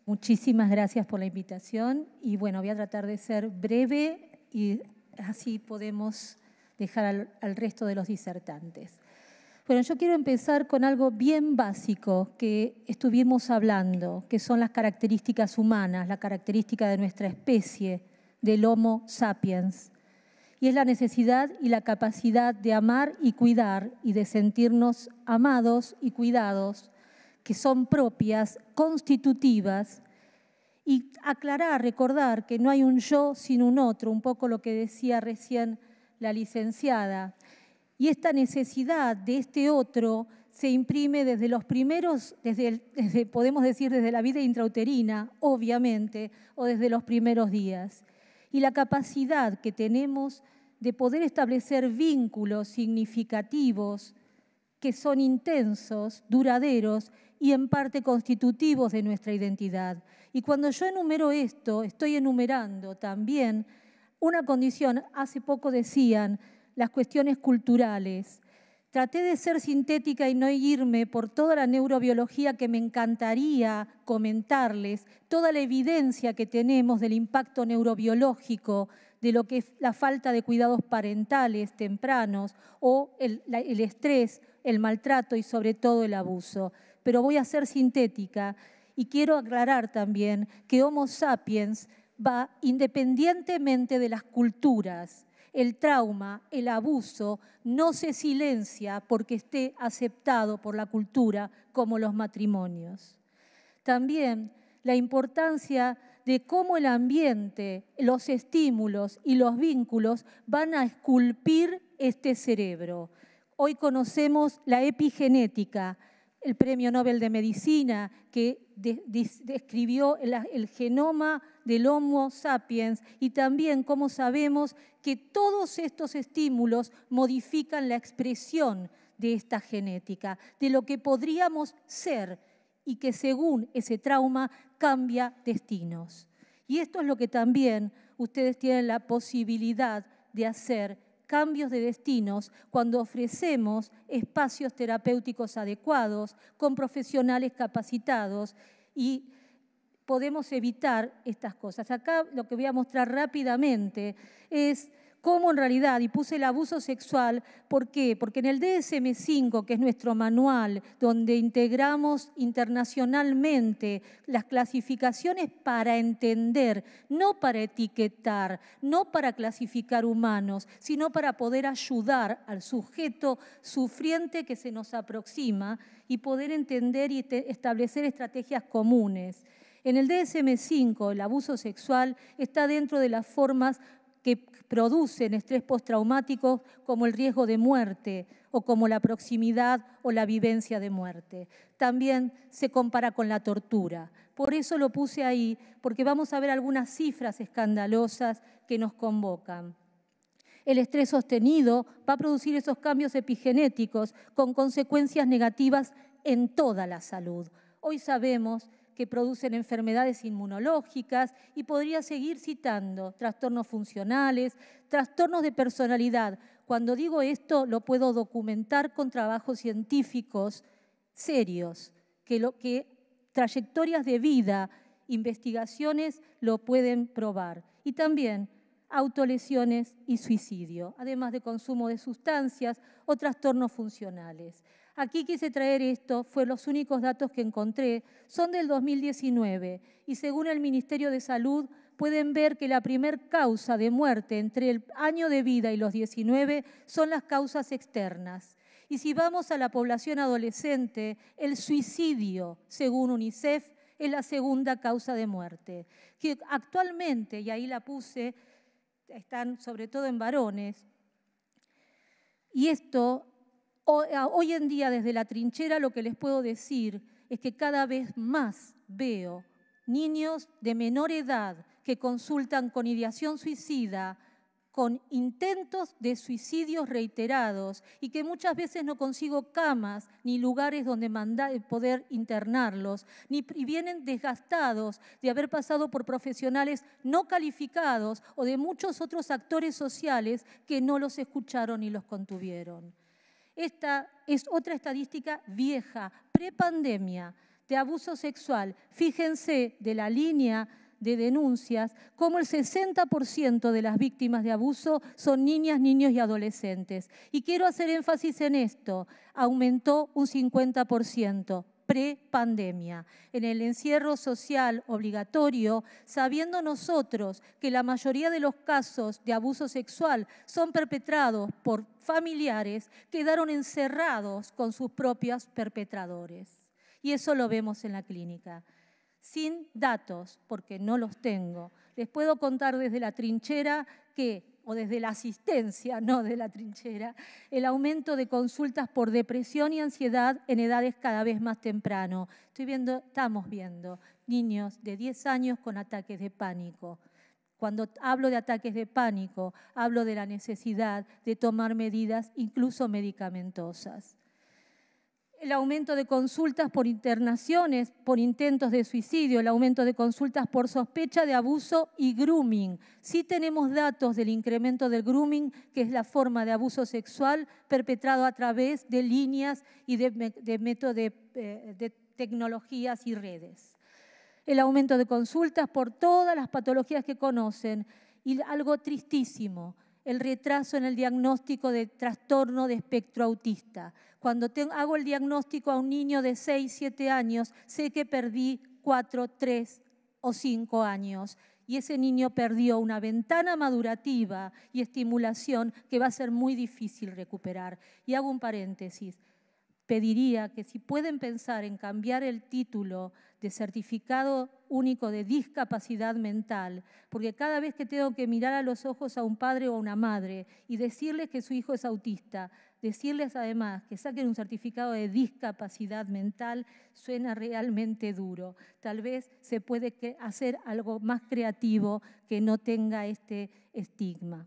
Muchísimas gracias por la invitación y bueno, voy a tratar de ser breve y así podemos dejar al resto de los disertantes. Bueno, yo quiero empezar con algo bien básico que estuvimos hablando, que son las características humanas, la característica de nuestra especie, del Homo sapiens. Y es la necesidad y la capacidad de amar y cuidar y de sentirnos amados y cuidados, que son propias, constitutivas, y aclarar, recordar que no hay un yo sin un otro, un poco lo que decía recién la licenciada. Y esta necesidad de este otro se imprime desde los primeros, podemos decir desde la vida intrauterina, obviamente, o desde los primeros días. Y la capacidad que tenemos de poder establecer vínculos significativos que son intensos, duraderos y en parte constitutivos de nuestra identidad. Y cuando yo enumero esto, estoy enumerando también una condición, hace poco decían, las cuestiones culturales. Traté de ser sintética y no irme por toda la neurobiología que me encantaría comentarles, toda la evidencia que tenemos del impacto neurobiológico de lo que es la falta de cuidados parentales tempranos o el estrés, el maltrato y sobre todo el abuso. Pero voy a ser sintética y quiero aclarar también que Homo sapiens va independientemente de las culturas. El trauma, el abuso, no se silencia porque esté aceptado por la cultura como los matrimonios. También la importancia de cómo el ambiente, los estímulos y los vínculos van a esculpir este cerebro. Hoy conocemos la epigenética, el Premio Nobel de Medicina que describió el genoma del Homo sapiens y también cómo sabemos que todos estos estímulos modifican la expresión de esta genética, de lo que podríamos ser y que según ese trauma cambia destinos. Y esto es lo que también ustedes tienen la posibilidad de hacer, cambios de destinos, cuando ofrecemos espacios terapéuticos adecuados, con profesionales capacitados y podemos evitar estas cosas. Acá lo que voy a mostrar rápidamente es cómo en realidad, y puse el abuso sexual, ¿por qué? Porque en el DSM-5, que es nuestro manual, donde integramos internacionalmente las clasificaciones para entender, no para etiquetar, no para clasificar humanos, sino para poder ayudar al sujeto sufriente que se nos aproxima y poder entender y establecer estrategias comunes. En el DSM-5, el abuso sexual está dentro de las formas que producen estrés postraumático como el riesgo de muerte o como la proximidad o la vivencia de muerte. También se compara con la tortura. Por eso lo puse ahí, porque vamos a ver algunas cifras escandalosas que nos convocan. El estrés sostenido va a producir esos cambios epigenéticos con consecuencias negativas en toda la salud. Hoy sabemos que producen enfermedades inmunológicas y podría seguir citando trastornos funcionales, trastornos de personalidad. Cuando digo esto lo puedo documentar con trabajos científicos serios, que trayectorias de vida, investigaciones lo pueden probar. Y también autolesiones y suicidio, además de consumo de sustancias o trastornos funcionales. Aquí quise traer esto, fue los únicos datos que encontré, son del 2019 y según el Ministerio de Salud pueden ver que la primer causa de muerte entre el año de vida y los 19 son las causas externas. Y si vamos a la población adolescente, el suicidio, según UNICEF, es la segunda causa de muerte. Que actualmente, y ahí la puse, están sobre todo en varones, y esto hoy en día desde la trinchera lo que les puedo decir es que cada vez más veo niños de menor edad que consultan con ideación suicida, con intentos de suicidios reiterados y que muchas veces no consigo camas ni lugares donde poder internarlos, y vienen desgastados de haber pasado por profesionales no calificados o de muchos otros actores sociales que no los escucharon y los contuvieron. Esta es otra estadística vieja, prepandemia. de abuso sexual, fíjense de la línea de denuncias, cómo el 60% de las víctimas de abuso son niñas, niños y adolescentes. Y quiero hacer énfasis en esto, aumentó un 50% pre-pandemia. En el encierro social obligatorio, sabiendo nosotros que la mayoría de los casos de abuso sexual son perpetrados por familiares, quedaron encerrados con sus propios perpetradores. Y eso lo vemos en la clínica. Sin datos, porque no los tengo, les puedo contar desde la trinchera o desde la asistencia, no de la trinchera, el aumento de consultas por depresión y ansiedad en edades cada vez más temprano. Estamos viendo niños de 10 años con ataques de pánico. Cuando hablo de ataques de pánico, hablo de la necesidad de tomar medidas, incluso medicamentosas. El aumento de consultas por internaciones, por intentos de suicidio, el aumento de consultas por sospecha de abuso y grooming. Sí tenemos datos del incremento del grooming, que es la forma de abuso sexual perpetrado a través de líneas y de tecnologías y redes. El aumento de consultas por todas las patologías que conocen y algo tristísimo, el retraso en el diagnóstico de trastorno de espectro autista. Cuando hago el diagnóstico a un niño de 6, 7 años, sé que perdí 4, 3 o 5 años. Y ese niño perdió una ventana madurativa y estimulación que va a ser muy difícil recuperar. Y hago un paréntesis. Pediría que si pueden pensar en cambiar el título de certificado único de discapacidad mental, porque cada vez que tengo que mirar a los ojos a un padre o a una madre y decirles que su hijo es autista, decirles además que saquen un certificado de discapacidad mental, suena realmente duro. Tal vez se puede hacer algo más creativo que no tenga este estigma.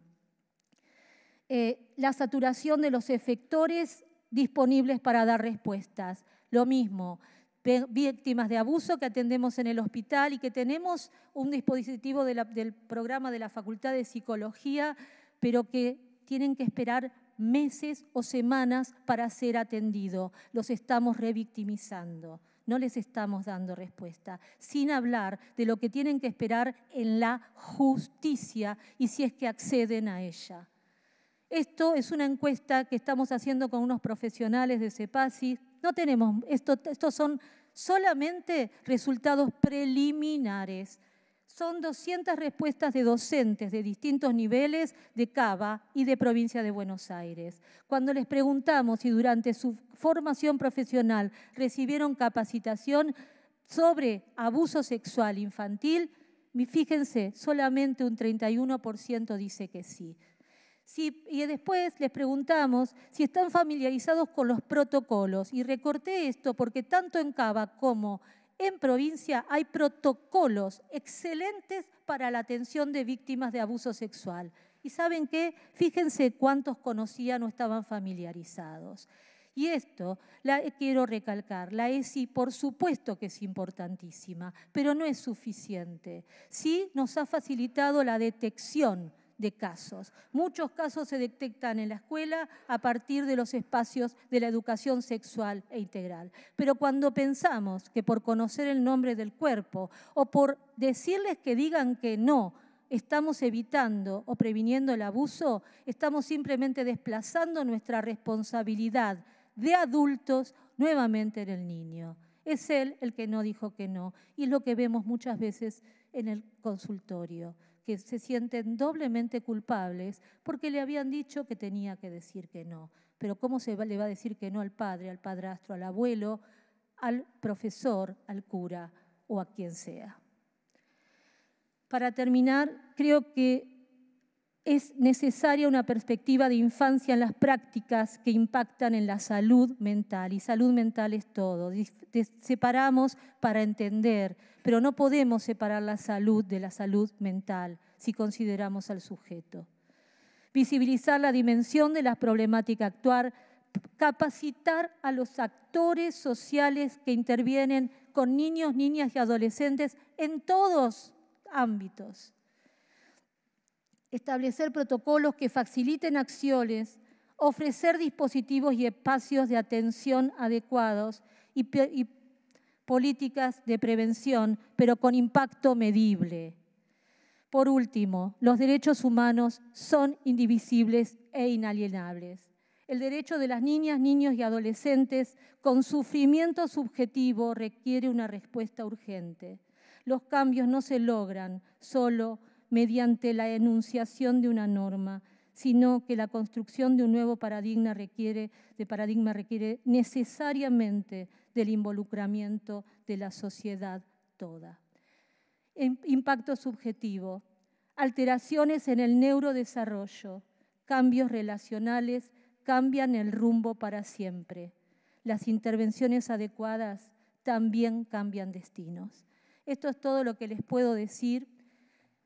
La saturación de los efectores disponibles para dar respuestas. Lo mismo, víctimas de abuso que atendemos en el hospital y que tenemos un dispositivo del programa de la Facultad de Psicología, pero que tienen que esperar meses o semanas para ser atendido. Los estamos revictimizando, no les estamos dando respuesta, sin hablar de lo que tienen que esperar en la justicia y si es que acceden a ella. Esto es una encuesta que estamos haciendo con unos profesionales de CEPASI. No tenemos, estos son solamente resultados preliminares. Son 200 respuestas de docentes de distintos niveles de Cava y de Provincia de Buenos Aires. Cuando les preguntamos si durante su formación profesional recibieron capacitación sobre abuso sexual infantil, fíjense, solamente un 31% dice que sí. Y después les preguntamos si están familiarizados con los protocolos. Y recorté esto porque tanto en Cava como en provincia hay protocolos excelentes para la atención de víctimas de abuso sexual. ¿Y saben qué? Fíjense cuántos conocían o estaban familiarizados. Y esto, quiero recalcar, la ESI por supuesto que es importantísima, pero no es suficiente. Sí nos ha facilitado la detección de casos. Muchos casos se detectan en la escuela a partir de los espacios de la educación sexual e integral. Pero cuando pensamos que por conocer el nombre del cuerpo o por decirles que digan que no, estamos evitando o previniendo el abuso, estamos simplemente desplazando nuestra responsabilidad de adultos nuevamente en el niño. Es él el que no dijo que no, y es lo que vemos muchas veces en el consultorio, que se sienten doblemente culpables porque le habían dicho que tenía que decir que no. Pero ¿cómo le va a decir que no al padre, al padrastro, al abuelo, al profesor, al cura o a quien sea? Para terminar, creo que es necesaria una perspectiva de infancia en las prácticas que impactan en la salud mental, y salud mental es todo. Separamos para entender, pero no podemos separar la salud de la salud mental si consideramos al sujeto. Visibilizar la dimensión de la problemática actual, capacitar a los actores sociales que intervienen con niños, niñas y adolescentes en todos ámbitos. Establecer protocolos que faciliten acciones, ofrecer dispositivos y espacios de atención adecuados y políticas de prevención, pero con impacto medible. Por último, los derechos humanos son indivisibles e inalienables. El derecho de las niñas, niños y adolescentes con sufrimiento subjetivo requiere una respuesta urgente. Los cambios no se logran solo mediante la enunciación de una norma, sino que la construcción de un nuevo paradigma requiere necesariamente del involucramiento de la sociedad toda. Impacto subjetivo, alteraciones en el neurodesarrollo, cambios relacionales cambian el rumbo para siempre. Las intervenciones adecuadas también cambian destinos. Esto es todo lo que les puedo decir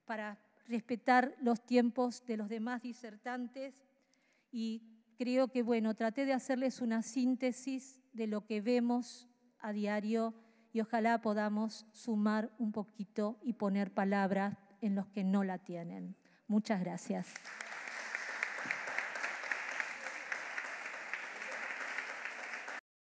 para respetar los tiempos de los demás disertantes y creo que, bueno, traté de hacerles una síntesis de lo que vemos a diario y ojalá podamos sumar un poquito y poner palabras en los que no la tienen. Muchas gracias.